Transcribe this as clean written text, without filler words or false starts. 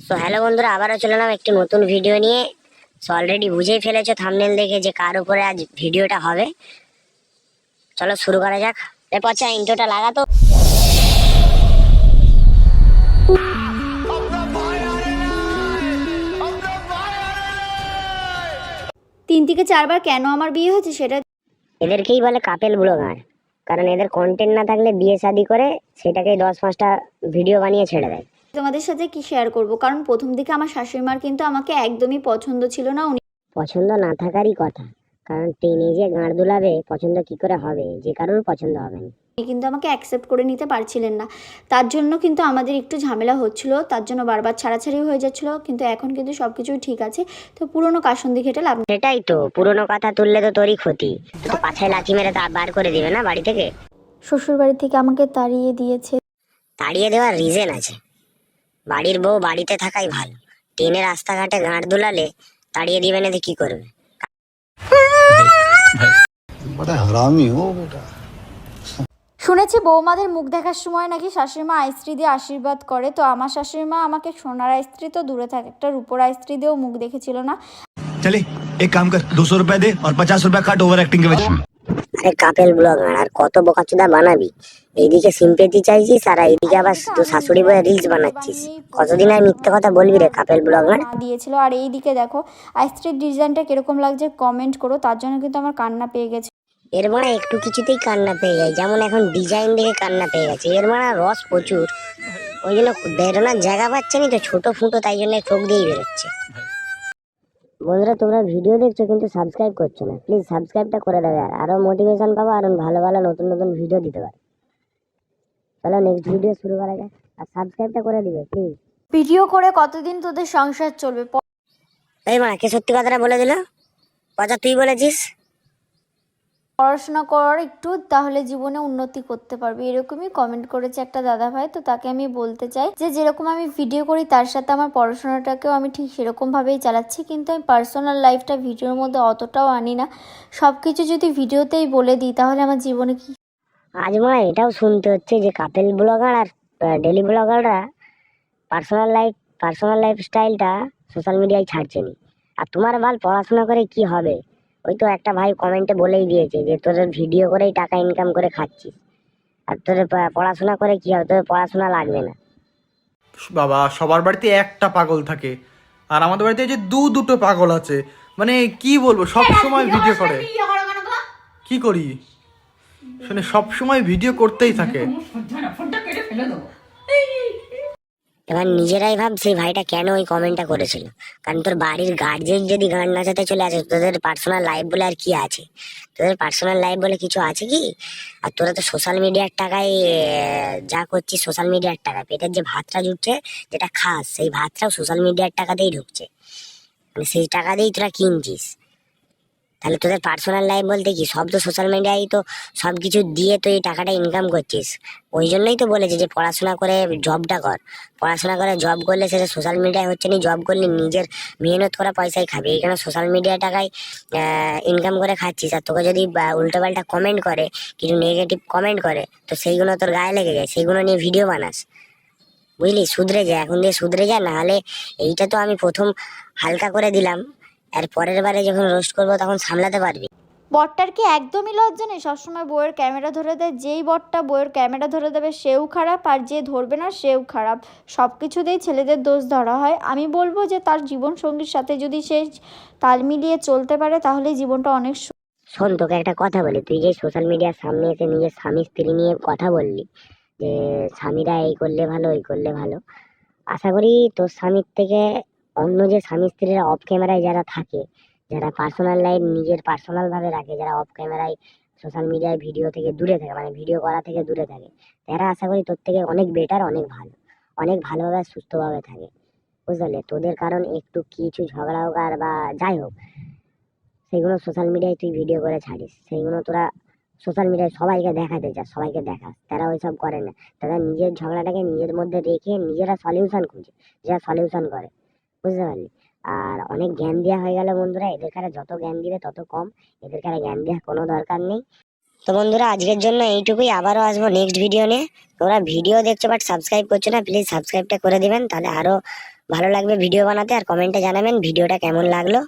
তো হ্যালো বন্ধুরা, আবারও চলে এলাম একটি নতুন ভিডিও নিয়ে। সো অলরেডি বুঝেই ফেলেছো থাম্বনেল দেখে যে কার উপরে আজ ভিডিওটা হবে। চলো শুরু করা যাক। পচা ইন্ট্রোটা লাগাতো। 3 থেকে 4 বার কেন আমার বিয়ে হয়েছে সেটা এদেরকেই বলে কাপেল ব্লগার, কারণ এদের কন্টেন্ট না থাকলে বিয়ে শাদী করে সেটাকেই 10-5টা ভিডিও বানিয়ে ছেড়ে দেয়। তোমাদের সাথে কি শেয়ার করব, কারণ প্রথম দিকে আমার শাশুড়ি মার কিন্তু আমাকে একদমই পছন্দ ছিল না। উনি পছন্দ না থাকারই কথা, কারণ টেনে যে গাঁড় দুলাবে পছন্দ কি করে হবে, যে কারোর পছন্দ হবে না। কিন্তু আমাকে অ্যাকসেপ্ট করে নিতে পারছিলেন না, তার জন্য কিন্তু আমাদের একটু ঝামেলা হচ্ছিল, তার জন্য বারবার ছাড়াছাড়ি হয়ে যাচ্ছিল। কিন্তু এখন কিন্তু সব কিছুই ঠিক আছে। তো পুরোনো কাসন্দি ঘেটে লাভ নেই। সেটাই তো, পুরোনো কথা তুললে তো তোরই ক্ষতি। তো পাছায় লাথি মেরে তা বার করে দিবে না বাড়ি থেকে? শ্বশুর বাড়ি থেকে আমাকে তাড়িয়ে দিয়েছে। তাড়িয়ে দেওয়ার রিজন আছে। বাড়ির বউ বাড়িতে থাকাই ভালো। টেনে রাস্তাঘাটে গাঁট দুলালে তাড়িয়ে দিবে না, কি করবে? बड़ा हरामी हो बेटा। শুনেছি বৌমাদের মুখ দেখার সময় নাকি শাশুড়িমা আইস্ত্রি দিয়ে আশীর্বাদ করে। তো আমার শাশুড়িমা আমাকে সোনার আইস্ত্রি তো দূরে থাকে, একটা রূপোর আইস্ত্রি দিয়েও মুখ দেখেছিল না। चले एक काम कर 200 रुपए दे और 50 रुपए काट ओवर एक्टिंग के वजह। আরে কাপেল ব্লগার, আর কত বোকাচোদা বানাবি? এইদিকে সিম্পেথি চাইছিস আর এইদিকে আবার তো শাশুড়ি বয়ে রিলস বানাচ্ছিস। কতদিন আর মিথ্যে কথা বলবি রে কাপেল ব্লগার? দিয়েছিল। আর এই দিকে দেখো আইস্ত্রির ডিজাইনটা কিরকম লাগছে কমেন্ট করো, তার জন্য কিন্তু আমার কান্না পেয়ে গেছে। এর মানে একটু কিছুতেই কান্না পেয়ে যায়, যেমন এখন ডিজাইন দেখে কান্না পেয়ে গেছে। এর মানে রস প্রচুর, ওই জন্য বেরোনোর জায়গা পাচ্ছে না, তো ছোট ফুটো, তাই জন্য চোখ দিয়েই বেরোচ্ছে। বন্ধুরা, তোমরা ভিডিও দেখছো কিন্তু সাবস্ক্রাইব করছো না, প্লিজ সাবস্ক্রাইবটা করে দেবে, আর আরো মোটিভেশন পাবো, আর ভালো ভালো নতুন নতুন ভিডিও দিতে পারে। চলো নেক্সট ভিডিও শুরু করা যাক, আর সাবস্ক্রাইবটা করে দিবে প্লিজ। ভিডিও করে কতদিন তোদের সংসার চলবে? এই মা, কে সত্যি কথাটা বলে দিল? কথা তুই বলেছিস। পড়াশোনা কর একটু, তাহলে জীবনে উন্নতি করতে পারবি, এরকমই কমেন্ট করেছে একটা দাদা ভাই। তো তাকে আমি বলতে চাই যে যেরকম আমি ভিডিও করি তার সাথে আমার পড়াশোনাটাকেও আমি ঠিক সেরকম ভাবেই চালাচ্ছি, কিন্তু আমি পার্সোনাল লাইফটা ভিডিওর মধ্যে অতটাও আনি না। সব কিছু যদি ভিডিওতেই বলে দিই তাহলে আমার জীবনে কি। আজ মা এটাও শুনতে হচ্ছে যে কাপেল ব্লগার আর ডেলি ব্লগাররা পার্সোনাল লাইফ স্টাইলটা সোশ্যাল মিডিয়ায় ছাড়ছে নি। আর তোমার বাল পড়াশোনা করে কি হবে? ওই তো একটা ভাই কমেন্টে বলেই দিয়েছে যে তোদের ভিডিও করেই টাকা ইনকাম করে খাচ্ছিস, আর তোদের পড়াশোনা করে কি হবে? তোদের পড়াশোনা লাগবে না। বাবা, সবার বাড়িতে একটা পাগল থাকে, আর আমাদের বাড়িতে যে দুটো পাগল আছে। মানে কি বলবো, সব সময় ভিডিও করে। কি করি শুনে, সব সময় ভিডিও করতেই থাকে। এবার নিজেরাই ভাব সেই ভাইটা কেন ওই কমেন্টটা করেছিল। কারণ তোর বাড়ির গার্জেন যদি গান নাচাতে চলে আসে, তোদের পার্সোনাল লাইফ বলে আর কি আছে? তোদের পার্সোনাল লাইফ বলে কিছু আছে কি? আর তোরা তো সোশ্যাল মিডিয়ার টাকায় যা করছিস, সোশ্যাল মিডিয়ার টাকা পেটের যে ভাতটা জুটছে, যেটা খাস, সেই ভাতটাও সোশ্যাল মিডিয়ার টাকাতেই ঢুকছে। মানে সেই টাকা দিয়েই তোরা কিনছিস। তাহলে তোদের পার্সোনাল লাইফ বলতে কি? সব তো সোশ্যাল মিডিয়ায় তো সব কিছু দিয়ে তো এই টাকাটা ইনকাম করছিস। ওই জন্যই তো বলেছে যে পড়াশোনা করে জবটা কর। পড়াশোনা করে জব করলে সেটা সোশ্যাল মিডিয়ায় হচ্ছে না, জব করলে নিজের মেহনত করা পয়সাই খাবি। এইখানে সোশ্যাল মিডিয়া টাকায় ইনকাম করে খাচ্ছিস, আর তোকে যদি উল্টোপাল্টা কমেন্ট করে, কিছু নেগেটিভ কমেন্ট করে, তো সেইগুলো তোর গায়ে লেগে যায়, সেইগুলো নিয়ে ভিডিও বানাস। বুঝলি? শুধরে যায়, এখন দিয়ে শুধরে যায়, না হলে এইটা তো আমি প্রথম হালকা করে দিলাম, আর পরের বারে যখন রোস্ট করবো তখন সামলাতে পারবি। বটটার কি একদমই লজ্জা নেই? সবসময় বইয়ের ক্যামেরা ধরে দেয়। যেই বটটা বইয়ের ক্যামেরা ধরে দেবে সেও খারাপ, আর যে ধরবে না সেও খারাপ। সব কিছুতেই ছেলেদের দোষ ধরা হয়। আমি বলবো যে তার জীবনসঙ্গীর সাথে যদি সে তাল মিলিয়ে চলতে পারে তাহলে জীবনটা অনেক শোন, তোকে একটা কথা বলি, তুই যে সোশ্যাল মিডিয়ার সামনে এসে নিজের স্বামী স্ত্রী নিয়ে কথা বললি যে স্বামীরা এই করলে ভালো, এই করলে ভালো, আশা করি তোর স্বামীর থেকে অন্য যে স্বামী স্ত্রীরা অফ ক্যামেরায় যারা থাকে, যারা পার্সোনাল লাইফ নিজের পার্সোনাল ভাবে রাখে, যারা অফ ক্যামেরায় সোশ্যাল মিডিয়ায় ভিডিও থেকে দূরে থাকে, মানে ভিডিও করা থেকে দূরে থাকে, তারা আশা করি তোর থেকে অনেক বেটার, অনেক ভালো, অনেক ভালোভাবে সুস্থভাবে থাকে। বুঝতে পারলে? তোদের কারণ একটু কিছু ঝগড়া হোক আর বা যাই হোক, সেগুলো সোশ্যাল মিডিয়ায় তুই ভিডিও করে ছাড়িস, সেইগুলো তোরা সোশ্যাল মিডিয়ায় সবাইকে দেখাতে চাস, সবাইকে দেখাস। তারা ওইসব করে না, তারা নিজের ঝগড়াটাকে নিজের মধ্যে রেখে নিজেরা সলিউশন খুঁজে, যারা সলিউশন করে। বুঝতে পারলি? আর অনেক জ্ঞান দেওয়া হয়ে গেল বন্ধুরা, এদের কারে যত জ্ঞান দিবে তত কম, এদের কারে জ্ঞান দেওয়ার কোনো দরকার নেই। তো বন্ধুরা, আজকের জন্য এইটুকুই, আবারও আসবো নেক্সট ভিডিও নিয়ে। তোমরা ভিডিও দেখছো বাট সাবস্ক্রাইব করছো না, প্লিজ সাবস্ক্রাইবটা করে দিবেন, তাহলে আরো ভালো লাগবে ভিডিও বানাতে, আর কমেন্টে জানাবেন ভিডিওটা কেমন লাগলো।